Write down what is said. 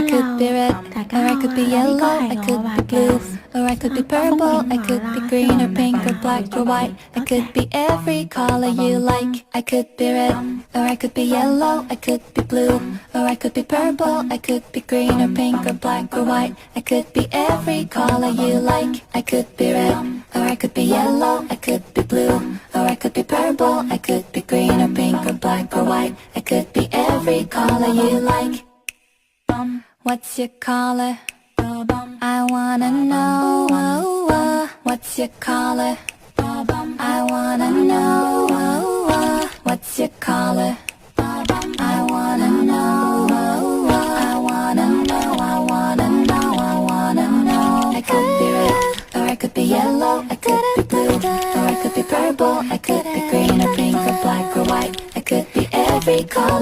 could be red, 大 or 家 I 好 could be 啊，呢個 yellow, 係 I 我 could 畫 be 嘅 blue, or I could be 風 purple, 景 I 畫 could 啦， be 希 green 望 or 你 pink 會 or 好 black 喜 or 歡。 white. I could be every color you like. I could be red, or I could be yellow, I could be blue, or I could be purple, I could be green or pink or black or white. I could be every color you like. I could be red, or I could be yellow, I could be blue, or I could be purple, I could be green or pink or black or white. I could be every color you like. What's your color? I wanna know. What's your color? I wanna know. What's your color? I wanna know. I wanna know. I wanna know. I wanna know. I could be red, or I could be yellow, I could be blue, or I could be purple, I could be green or pink or black or white. I could be every color